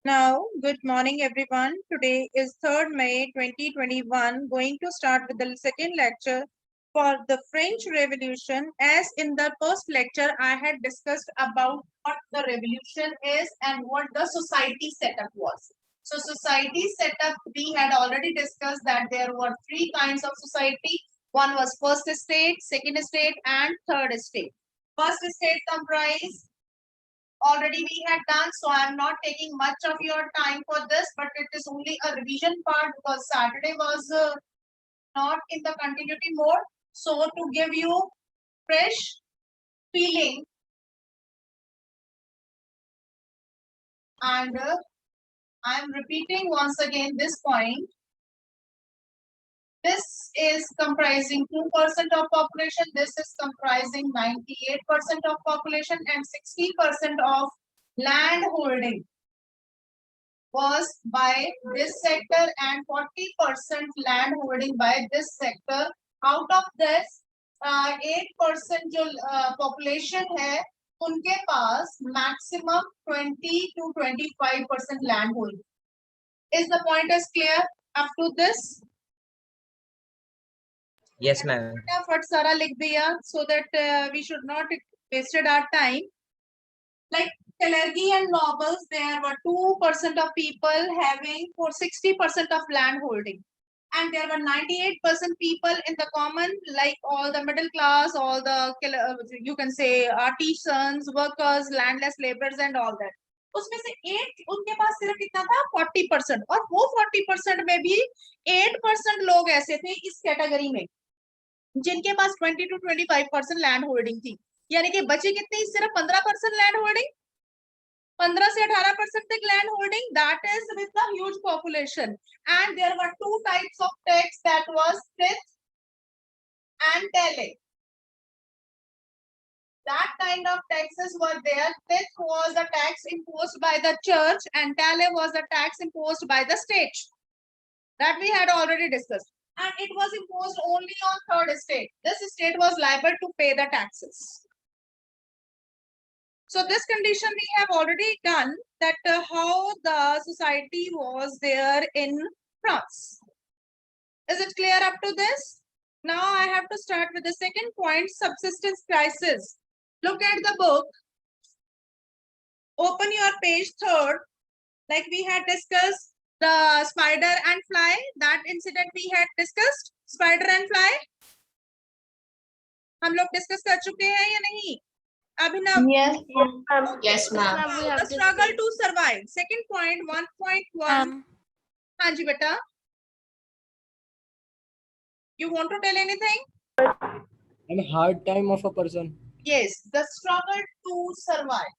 Now, good morning, everyone. Today is 3rd May 2021. Going to start with the second lecture for the French Revolution. As in the first lecture, I had discussed about what the revolution is and what the society setup was. So, society setup, we had already discussed that there were three kinds of society. One was first state, second state, and third state. First state comprised already we had done, so I am not taking much of your time for this, but it is only a revision part because Saturday was not in the continuity mode. So to give you fresh feeling and I am repeating once again this point. This is comprising 2% of population. This is comprising 98% of population and 60% of land holding was by this sector and 40% land holding by this sector. Out of this 8% जो population है उनके पास maximum 20 to 25% land holding. Is the point as clear up to this? Yes, ma'am. फटाफट सारा लिख दिया so that we should not wasted our time. Like clergy and nobles, there were 2% of people having for 60% of land holding. And there were 98% people in the common, like all the middle class, all the, you can say, artisans, workers, landless laborers and all that. उसमें से एक उनके पास सिर्फ कितना था 40% और वो 40% में भी 8% लोग ऐसे थे इस कैटेगरी में जिनके पास 20 to 25% लैंड होल्डिंग थी यानी कि बचे कितनी सिर्फ 15% लैंड होल्डिंग 15 से 18% तक land holding that is with the huge population and there were two types of tax that was tithe and tale. That kind of taxes were there. Tithe was a tax imposed by the church and tale was a tax imposed by the state. That we had already discussed. And it was imposed only on third state. This state was liable to pay the taxes. So this condition we have already done that how the society was there in France. Is it clear up to this? Now I have to start with the second point, subsistence crisis. Look at the book. Open your page 3rd. Like we had discussed the spider and fly. That incident we had discussed. Spider and fly. हम लोग discuss कर चुके हैं या नहीं? Abhinav? Yes, ma'am. Yes, ma'am. The struggle to survive. Second point, 1.1. हाँ जी बेटा. You want to tell anything? And hard time of a person. Yes, the struggle to survive.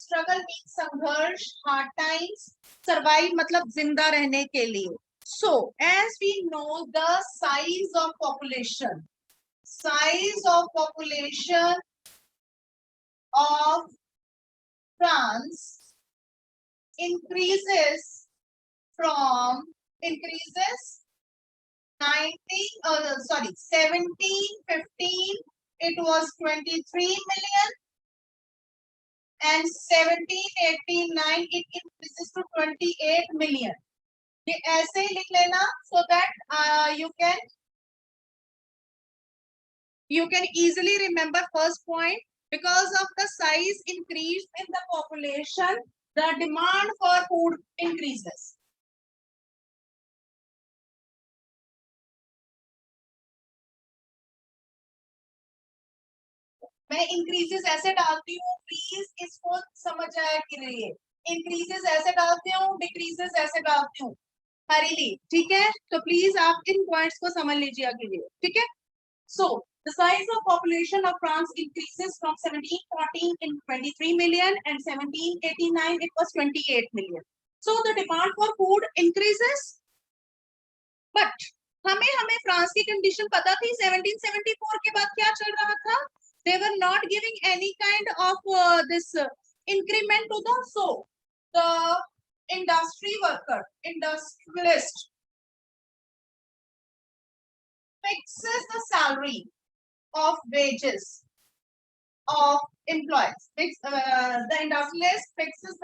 Struggle means संघर्ष, hard times. Survive मतलब जिंदा रहने के लिए. So, as we know, the size of population of France increases from 1715 it was 23 million and 1789 it increases to 28 million. ये ऐसे ही लिख लेना so that you can easily remember first point. Because of the size increase in the population, the demand for food increases. मैं increases ऐसे डालती हूँ please इसको समझ आया कि नहीं है increases ऐसे डालती हूँ decreases ऐसे डालती हूँ हरीली ठीक है तो प्लीज आप इन पॉइंट्स को समझ लीजिए आगे लिए ठीक है so the size of population of France increases from 1714 in 23 million and 1789 it was 28 million. So the demand for food increases. But हमें फ्रांस की कंडीशन पता थी 1774 के बाद क्या चल रहा था. They were not giving any kind of this increment to the industrialist fixes the salary of wages of employees. The industrialist fixes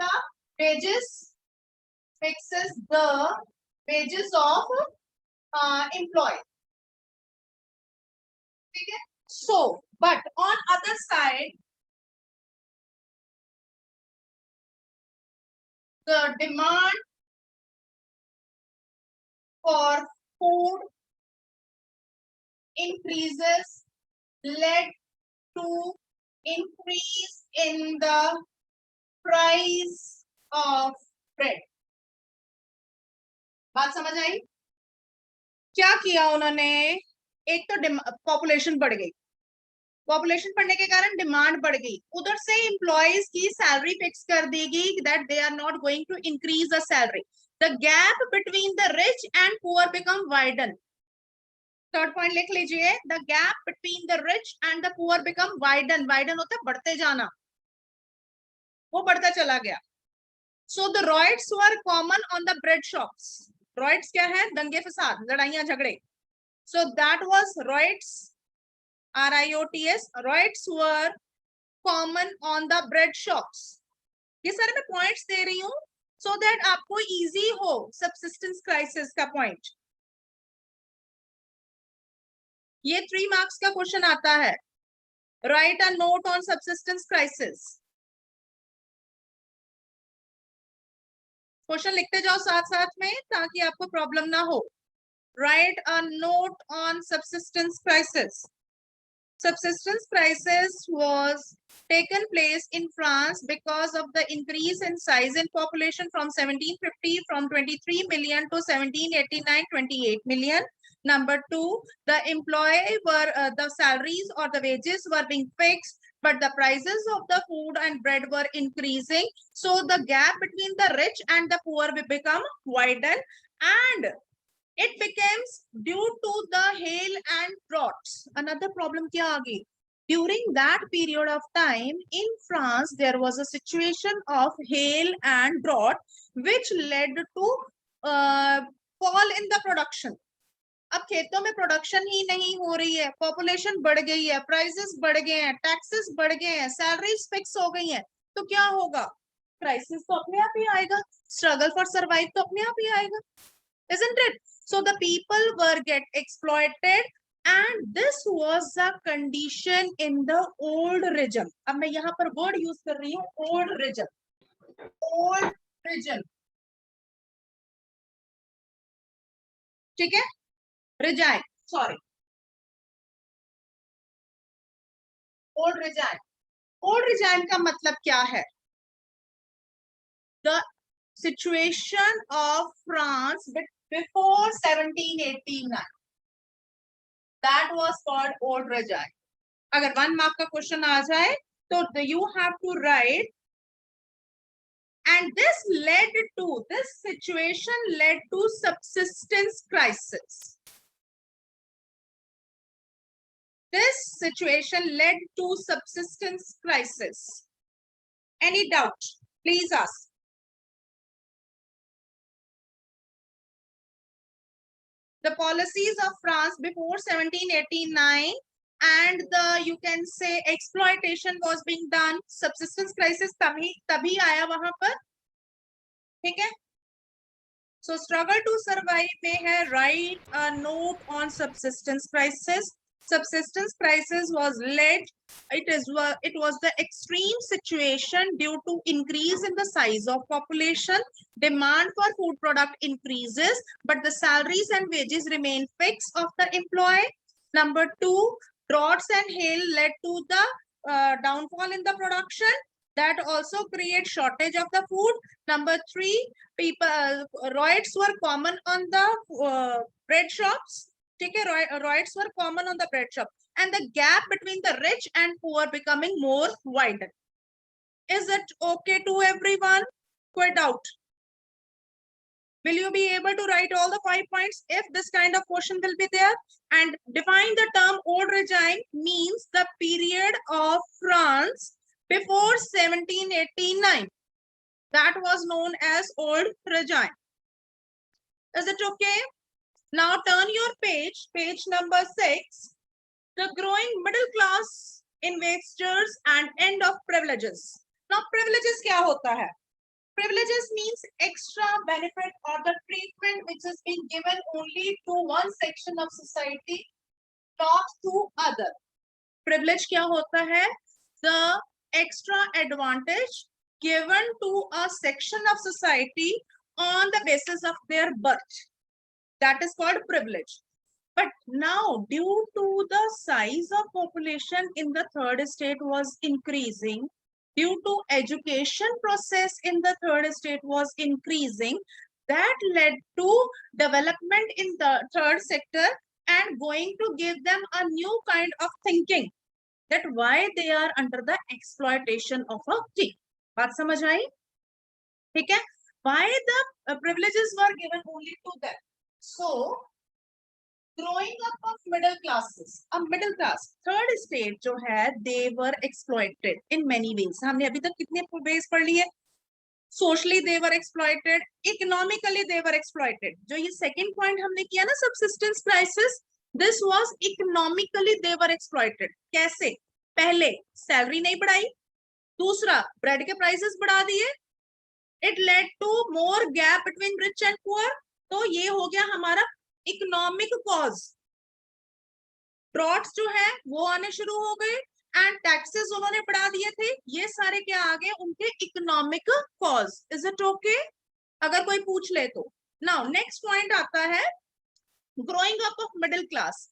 the wages of employees. Okay? So, but on other side, the demand for food increases led to increase in the price of bread. बात समझ आई? क्या किया उन्होंने? एक तो population बढ़ गई, population बढ़ने के कारण डिमांड बढ़ गई, उधर से एम्प्लॉयज की सैलरी फिक्स कर देगी that they are not going to increase the salary. The gap between the rich and poor become widen. Third point लिख लीजिए. The gap between the rich and the poor become widen. Widen होता है बढ़ते जाना, वो बढ़ता चला गया. So the riots were common on the bread shops. Riots क्या है? दंगे फसाद, लड़ाइयां झगड़े. So that was riots, RIOTS. Riots were common on the bread shops. ये सारे मैं पॉइंट्स दे रही हूँ so that आपको इजी हो subsistence crisis का पॉइंट. ये 3 मार्क्स का क्वेश्चन आता है. Write a note on subsistence crisis. Question लिखते जाओ साथ साथ में ताकि आपको प्रॉब्लम ना हो. Write a note on subsistence crisis. Subsistence crisis was taken place in France because of the increase in size in population from 1750 from 23 million to 1789 28 million. Number 2, the employee were the salaries or the wages were being fixed, but the prices of the food and bread were increasing. So the gap between the rich and the poor will become widened, and it becomes due to the hail and droughts. Another problem kya aa gayi? During that period of time in France, there was a situation of hail and drought, which led to fall in the production. अब खेतों में production ही नहीं हो रही है, population बढ़ गई है, प्राइसेस बढ़ गए हैं, टैक्सेस बढ़ गए हैं, सैलरीज फिक्स हो गई हैं, तो क्या होगा? क्राइसिस तो अपने आप ही आएगा, स्ट्रगल फॉर सर्वाइव तो अपने आप ही आएगा. Isn't it? So the people were get exploited, and this was the condition in the old region. अब मैं यहाँ पर word use कर रही हूँ old region. Old region. ठीक है? Regime. Sorry. Old regime. Old regime का मतलब क्या है? The situation of France before 1789. That was called old regime. अगर 1 मार्क का क्वेश्चन आ जाए तो you have to write, and this situation led to subsistence crisis. This situation led to subsistence crisis. Any doubt? Please ask. The policies of France before 1789 and the, you can say, exploitation was being done. Subsistence crisis तभी आया वहां पर. ठीक है? So struggle to survive में है write a note on subsistence crisis. Subsistence crisis was led, it was the extreme situation due to increase in the size of population. Demand for food product increases, but the salaries and wages remain fixed of the employee. Number 2, droughts and hail led to the downfall in the production. That also creates shortage of the food. Number 3, riots were common on the bread shops. Okay, riots were common on the bread shop, and the gap between the rich and poor becoming more widened. Is it okay to everyone? Quite doubt. Will you be able to write all the 5 points if this kind of question will be there? And define the term old regime means the period of France before 1789. That was known as old regime. Is it okay? Now turn your page number 6. The growing middle class investors and end of privileges. Now privileges क्या होता है? Privileges means extra benefit or the treatment which is being given only to one section of society, not to other. Privilege क्या होता है? The extra advantage given to a section of society on the basis of their birth. That is called privilege. But now, due to the size of population in the third state was increasing, due to education process in the third state was increasing, that led to development in the third sector and going to give them a new kind of thinking that why they are under the exploitation of a king. बात समझ आई? ठीक है? Why the privileges were given only to them? So, growing up of middle classes, a middle class, third state जो है, they were exploited in many ways. हमने अभी तक कितने ways पढ़ लिए? Socially they were exploited, economically they were exploited. जो ये second point हमने किया ना, subsistence crisis, this was economically they were exploited. कैसे? पहले salary नहीं बढ़ाई, दूसरा bread के prices बढ़ा दिए, it led to more gap between rich and poor. तो ये हो गया हमारा इकोनॉमिक कॉज. ड्रॉट्स जो है वो आने शुरू हो गए एंड टैक्सेस उन्होंने बढ़ा दिए थे. ये सारे क्या आ गए? उनके economic cause. Is it okay? अगर कोई पूछ ले तो. नाउ नेक्स्ट पॉइंट आता है growing up of middle class.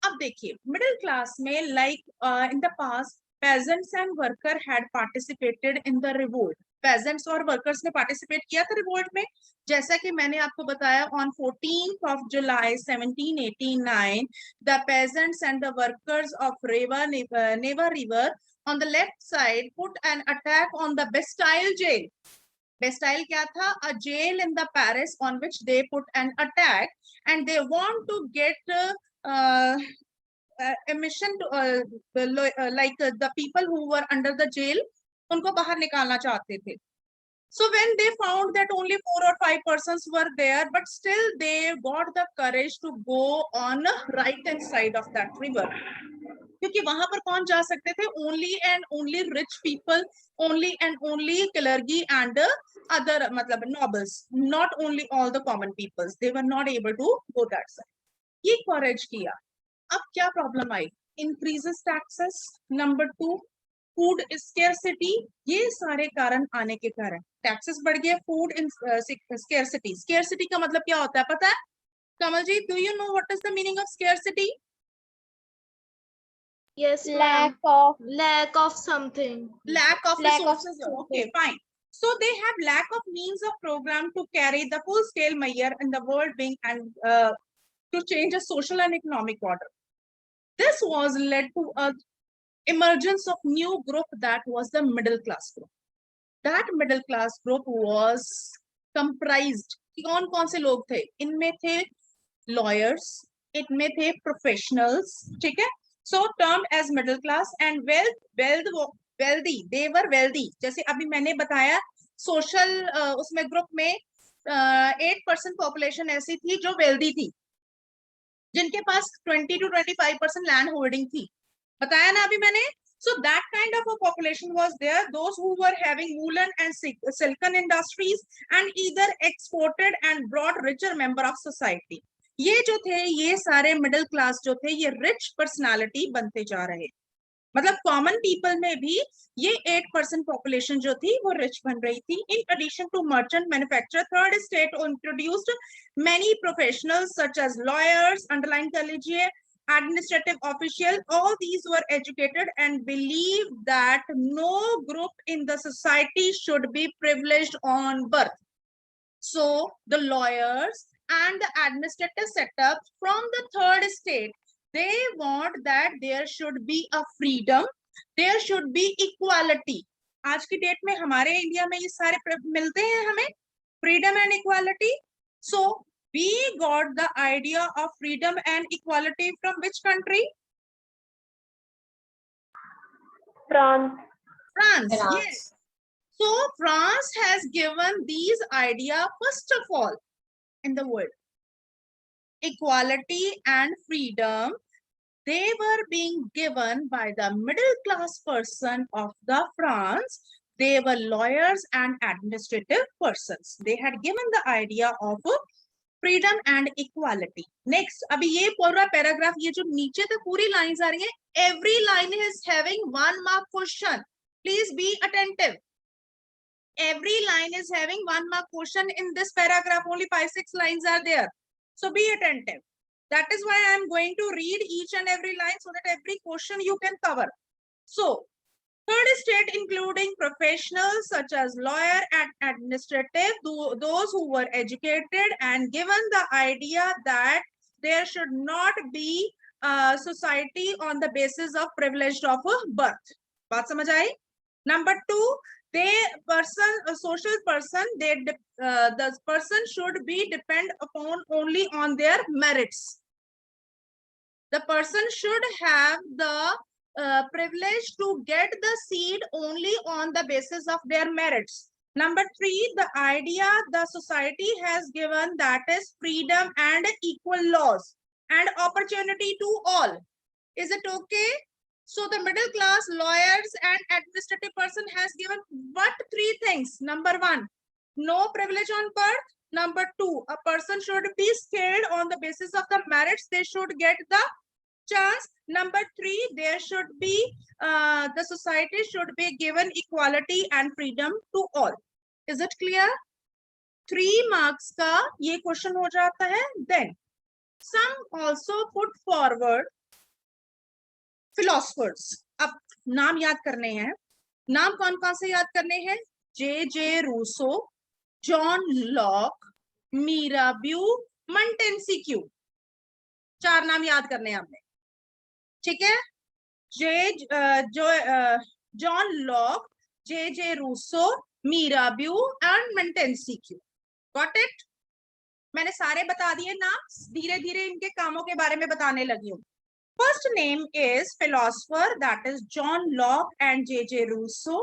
अब देखिए मिडिल क्लास में like in the past peasants and worker had participated in the revolt. peasants और workers ने participate किया था revolt में. जैसा कि मैंने आपको बताया, on 14th of July 1789 the peasants and the workers of Neva River on the left side put an attack on the Bastille jail. Bastille क्या था? A jail in the Paris on which they put an attack and they want to get emission to the people who were under the jail, उनको बाहर निकालना चाहते थे. So when they found that only 4 or 5 persons were there, but still they got the courage to go on the right hand side of that river. क्योंकि वहां पर कौन जा सकते थे? Only and only rich people, only and only clergy and other मतलब nobles, not only all the common peoples. They were not able to go that side. ये courage किया. अब क्या प्रॉब्लम आई? Increases taxes. Number 2 food scarcity. ये सारे कारण आने के कारण टैक्सेस बढ़ गए. Food scarcity. स्केर्सिटी का मतलब क्या होता है पता है? Kamal ji, do you know what is the meaning of scarcity? Yes, lack lack of something. Lack of Lack of resources. Okay, fine. So they have lack of means of program to carry the full scale measure in the world being and to change the social and economic order. This was led to a emergence of new group that was the middle class group. That middle class group was comprised कौन कौन से लोग थे? इनमें थे lawyers, इनमें थे professionals, ठीक है? So termed as middle class and wealthy. They were wealthy. जैसे अभी मैंने बताया social उसमें ग्रुप में 8% population ऐसी थी जो wealthy थी, जिनके पास 20 to 25% लैंड होल्डिंग थी. बताया ना अभी मैंने. So that kind of a population was there, those who were having woolen and silken industries and either exported and brought richer member of society. ये जो थे, ये सारे मिडिल क्लास जो थे, ये रिच पर्सनालिटी बनते जा रहे. मतलब कॉमन पीपल में भी ये 8% पॉपुलेशन जो थी वो रिच बन रही थी. In addition to merchant manufacturer, third state introduced many professionals such as lawyers, underline कर लीजिए, administrative official, all these were educated and believed that no group in the society should be privileged on birth. So the lawyers and the administrative setup from the third state, they want that there should be a freedom, there should be equality. आज की date में हमारे India में ये सारे मिलते हैं हमें, freedom and equality. So we got the idea of freedom and equality from which country? France. France. Yes. So France has given these idea first of all in the world. Equality and freedom, they were being given by the middle class person of the France. They were lawyers and administrative persons. They had given the idea of freedom and equality. Next, अभी ये पूरा paragraph, ये जो नीचे तक पूरी lines आ रही है, every line is having 1 mark question. Please be attentive. Every line is having 1 mark question in this paragraph. Only 5-6 lines are there. So be attentive. That is why I am going to read each and every line so that every question you can cover. So, third state including professionals such as lawyer and administrative, those who were educated and given the idea that there should not be society on the basis of privilege of birth. बात समझ आई? Number 2, a social person, the person should be depend upon only on their merits. The person should have the privilege to get the seat only on the basis of their merits. Number 3, the idea the society has given, that is freedom and equal laws and opportunity to all. Is it okay? So the middle class, lawyers and administrative person has given what 3 things? Number 1, no privilege on birth. Number 2, a person should be scaled on the basis of the merits. They should get the chance. Number 3, there should be the society should be given equality and freedom to all. Is it clear? 3 marks का ये question हो जाता है. Then some also put forward philosophers. अब नाम याद करने हैं. नाम कौन कौन से याद करने हैं? J.J. Rousseau, John Locke, Mirabeau, Montesquieu. 4 नाम याद करने हैं हमने. ठीक है? John Locke, J.J. Rousseau, Mirabeau and Montesquieu. Got it? मैंने सारे बता दिए नाम. धीरे धीरे इनके कामों के बारे में बताने लगी हूँ. First name is philosopher, that is John Locke and J.J. Rousseau.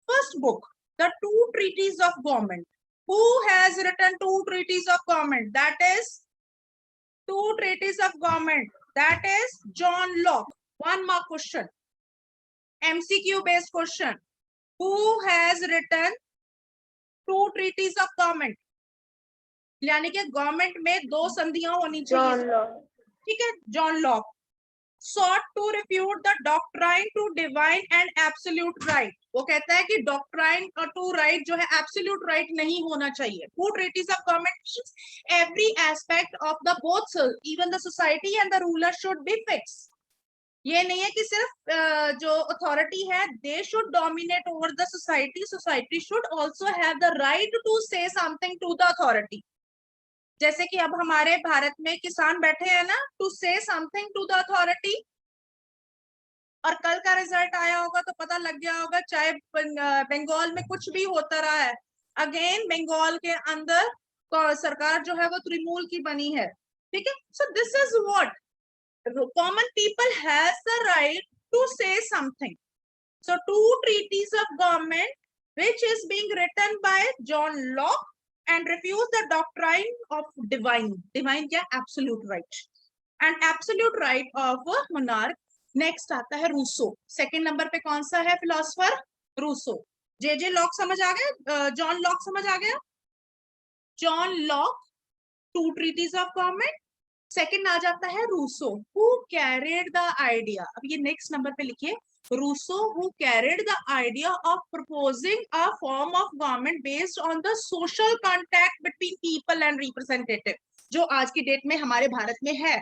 First book, The 2 Treatises of Government. Who has written 2 Treatises of Government? That is 2 Treatises of Government. That is John Locke. 1 mark question. MCQ based question. Who has written 2 Treatises of Government? यानी कि government में 2 संधियां होनी चाहिए. ठीक है? John Locke. Sought to refute the doctrine to divine and absolute right. वो कहता है कि doctrine to right जो है absolute right नहीं होना चाहिए. 2 treatises of government means every aspect of the both, even the society and the ruler should be fixed. ये नहीं है कि सिर्फ जो authority है they should dominate over the society. Society should also have the right to say something to the authority. जैसे कि अब हमारे भारत में किसान बैठे हैं ना, to say something to the authority. और कल का रिजल्ट आया होगा तो पता लग गया होगा, चाहे बंगाल में कुछ भी होता रहा है, अगेन बंगाल के अंदर सरकार जो है वो तृणमूल की बनी है. ठीक है? So this is what common people has the right to say something. So 2 treatises of government which is being written by John Locke and refuse the doctrine of divine क्या? Absolute right and absolute right of a monarch. Next आता है Rousseau. Second number पे कौन सा है philosopher? Rousseau. J.J. Locke समझ आ गया? जॉन लॉक समझ आ गया? John Locke 2 Treatises of Government. Second आ जाता है Rousseau. Who carried the idea? अब ये नेक्स्ट नंबर पे लिखिए. Rousseau, who carried the idea of proposing a form of government based on the social contact between people and representative, जो आज की डेट में हमारे भारत में है.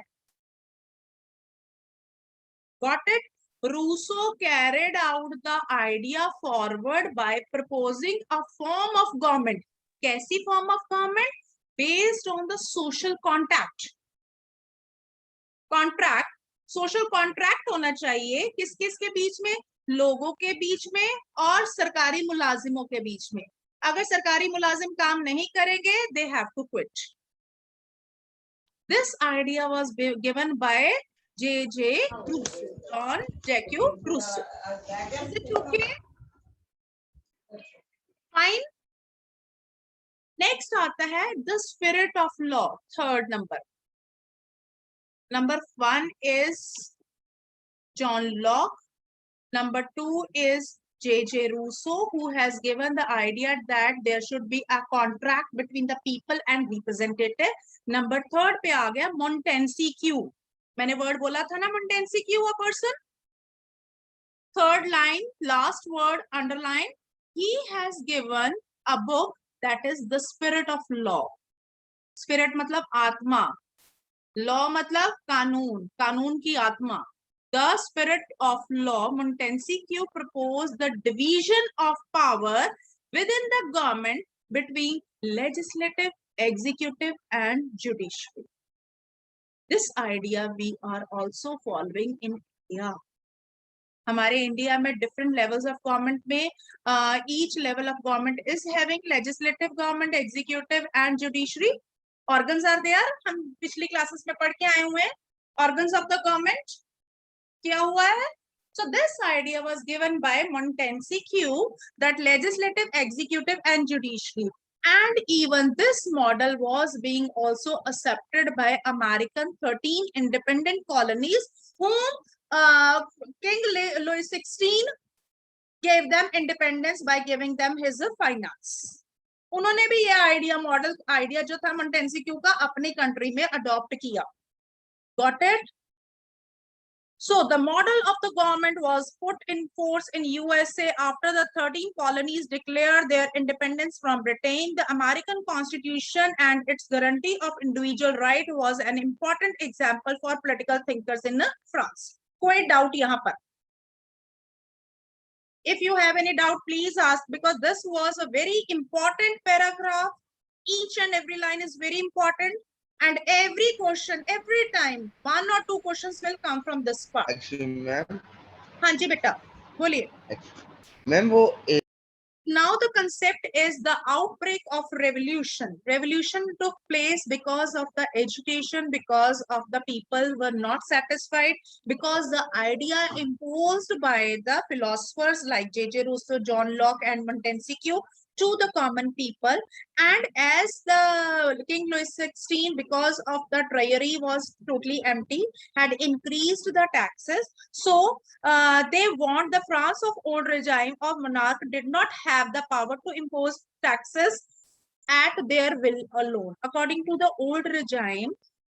Got it? Rousseau carried out the idea forward by proposing a form of government. कैसी form of government? Based on the social contract. Social contract होना चाहिए किस किस के बीच में? लोगों के बीच में और सरकारी मुलाजिमों के बीच में. अगर सरकारी मुलाजिम काम नहीं करेंगे, they have to quit. This idea was given by J.J. Rousseau, John Jacques Rousseau. Is it okay? Fine. Next आता है the spirit of law. Third number. Number 1 is John Locke. Number 2 is J.J. Rousseau, who has given the idea that there should be a contract between the people and representative. Number 3 पे आ गया Montesquieu. मैंने word बोला था ना Montesquieu, a person. 3rd line, last word, underline. He has given a book that is The Spirit of Law. Spirit मतलब आत्मा. Law मतलब कानून, कानून की आत्मा. The Spirit of Law, Montesquieu proposed the division of power within the government between legislative, executive, and judiciary. This idea we are also following in India. हमारे India में different levels of government में each level of government is having legislative government, executive, and judiciary. Organs are there. हम पिछली classes में पढ़ के आए हुए हैं. Organs of the government क्या हुआ है? So this idea was given by Montesquieu that legislative, executive, and judiciary. And even this model was being also accepted by American 13 independent colonies, whom King Louis XVI gave them independence by giving them his finance. उन्होंने भी ये idea model idea जो था Montesquieu का अपनी country में adopt किया. Got it? So the model of the government was put in force in USA after the 13 colonies declared their independence from Britain. The American Constitution and its guarantee of individual right was an important example for political thinkers in France. कोई doubt यहाँ पर? If you have any doubt, please ask, because this was a very important paragraph. Each and every line is very important. And every question, every time, 1 or 2 questions will come from this part. Actually, ma'am. हाँ जी बेटा, बोलिए. Ma'am, वो Now the concept is the outbreak of revolution. Revolution took place because of the education, because of the people were not satisfied, because the idea imposed by the philosophers like J.J. Rousseau, John Locke, and Montesquieu to the common people. And as the King Louis XVI, because of the treasury was totally empty, had increased the taxes. So they want the France of old regime of monarch did not have the power to impose taxes at their will alone. According to the old regime,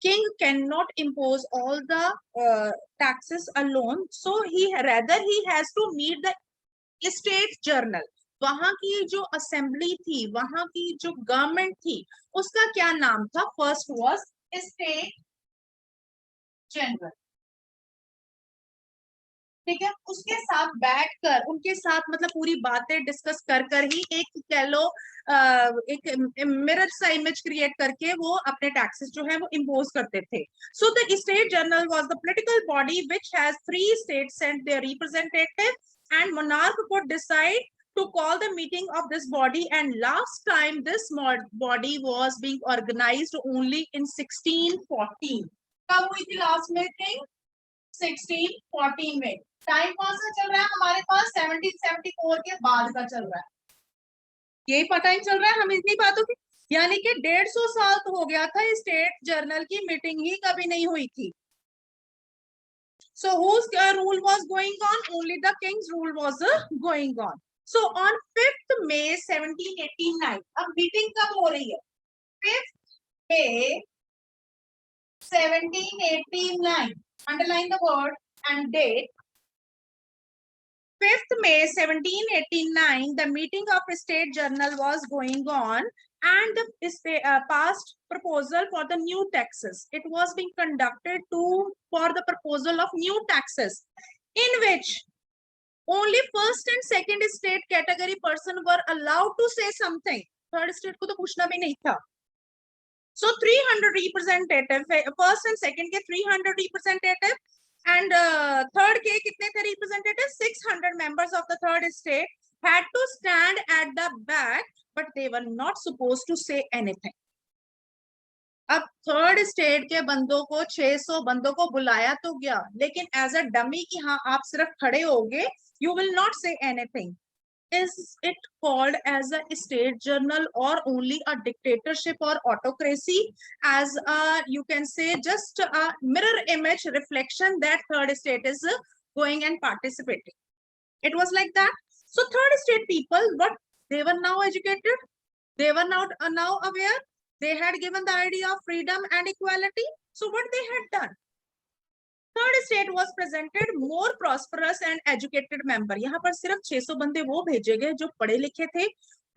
king cannot impose all the taxes alone. So he has to meet the state journal. वहां की जो assembly थी, वहां की जो government थी, उसका क्या नाम था? First was state general. ठीक है, उसके साथ बैठकर उनके साथ मतलब पूरी बातें डिस्कस कर ही एक कह लो एक मिरर सा इमेज क्रिएट करके वो अपने टैक्सेस जो है वो इम्पोज करते थे. So the state general was the political body which has 3 states sent their representative, and monarch could decide to call the meeting of this body. And last time this body was being organized only in 1614. कब हुई थी last meeting? 1614 में. Time कौन सा चल रहा है हमारे पास? 1774 के बाद का चल रहा है. यही पता ही चल रहा है हम इतनी बातों की. यानी कि 150 साल तो हो गया था, स्टेट जर्नल की मीटिंग ही कभी नहीं हुई थी. So whose rule was going on? Only the king's rule was going on. So on 5th May 1789, अब मीटिंग कब हो रही है? 5th May 1789. Underline the word and date. 5th May 1789, the meeting of State Journal was going on, and the passed proposal for the new taxes. It was being conducted for the proposal of new taxes, in which only first and second state category person were allowed to say something. Third state को तो पूछना भी नहीं था. So 300 representative, first and second के 300 representative, and third के कितने थे representative? 600 members of the third state had to stand at the back, but they were not supposed to say anything. अब थर्ड स्टेट के बंदों को 600 बंदों को बुलाया तो गया, लेकिन एज अ डमी की हाँ आप सिर्फ खड़े होगे, you will not say anything. Is it called as a state journal or only a dictatorship or autocracy? As a, you can say, just a mirror image reflection that third state is going and participating. It was like that. So third state people, what they were now educated, they were now aware, they had given the idea of freedom and equality. So what they had done, third state was presented more prosperous and educated member. यहाँ पर सिर्फ 600 बंदे वो भेजे गए जो पढ़े लिखे थे,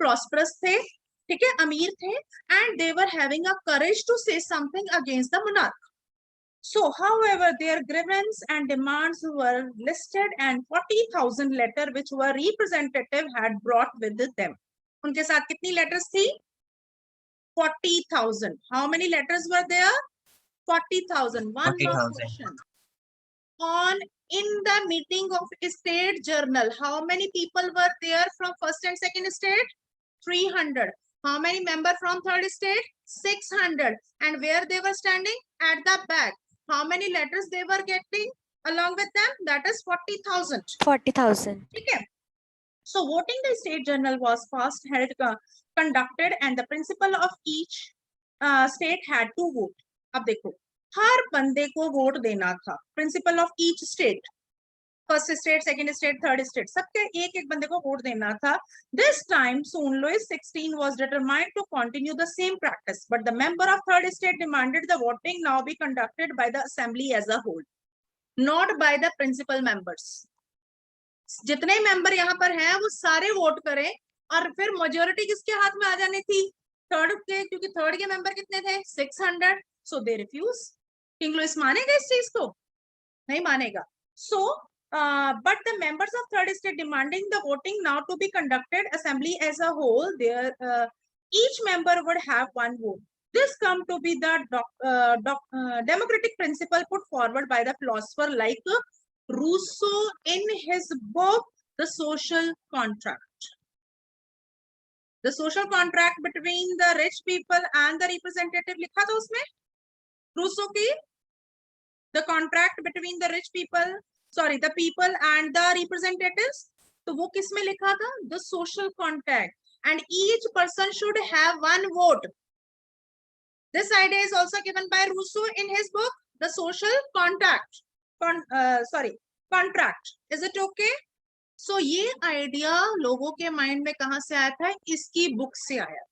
prosperous थे, ठीक है, अमीर थे, and they were having a courage to say something against the monarch. So, however, their grievances and demands were listed, and 40,000 letters which were representative had brought with them. उनके साथ कितनी letters थी? 40,000. How many letters were there? 40,000. One more 40,000. question. On in the meeting of state journal, how many people were there from first and second state? 300. How many members from third state? 600. And where they were standing? At the back. How many letters they were getting along with them? That is 40,000. 40,000. Okay. So voting the state journal was first held conducted, and the principal of each state had to vote. अब देखो, हर बंदे को vote देना था. Principal of each state, first state, second state, third state, सबके एक एक बंदे को वोट देना था. This time, Soon Louis 16 was determined to continue the same practice, but the member of third state demanded the voting now be conducted by the assembly as a whole, not by the principal members. जितने member यहाँ पर हैं वो सारे vote करें, और फिर majority किसके हाथ में आ जानी थी? थर्ड के, क्योंकि थर्ड के मेंबर कितने थे? 600. सो दे रिफ्यूज. किंग लुइस मानेगा इस चीज को? नहीं मानेगा. सो but the members of third state demanding the voting now to be conducted assembly as a whole, there each member would have one vote. This come to be the democratic principle put forward by the philosopher like Rousseau in his book The Social Contract. The social contract between the rich people and the representative लिखा था उसमें Rousseau की. The contract between the rich people, sorry, the people and the representatives. तो वो किस में लिखा था? The social contract. And each person should have one vote. This idea is also given by Rousseau in his book The Social Contract. Contract. Is it okay? So ये idea लोगों के mind में कहां से आया था? इसकी बुक से आया,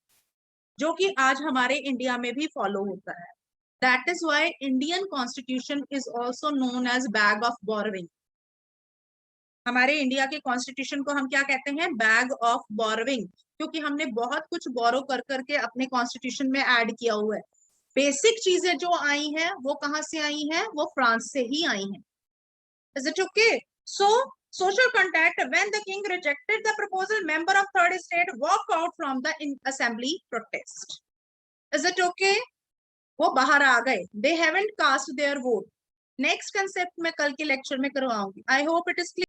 जो कि आज हमारे इंडिया में भी फॉलो होता है. That is why Indian Constitution is also known as bag of borrowing. हमारे इंडिया के कॉन्स्टिट्यूशन को हम क्या कहते हैं? बैग ऑफ बोरोइंग, क्योंकि हमने बहुत कुछ बोरो कर करके अपने कॉन्स्टिट्यूशन में ऐड किया हुआ है. बेसिक चीजें जो आई हैं वो कहां से आई हैं? वो फ्रांस से ही आई हैं. Is it okay? So social contract, when the king rejected the proposal, member of third state walk out from the assembly protest. Is it okay? वो बाहर आ गए. They haven't cast their vote. Next concept मैं कल के lecture में करवाऊंगी. I hope it is clear.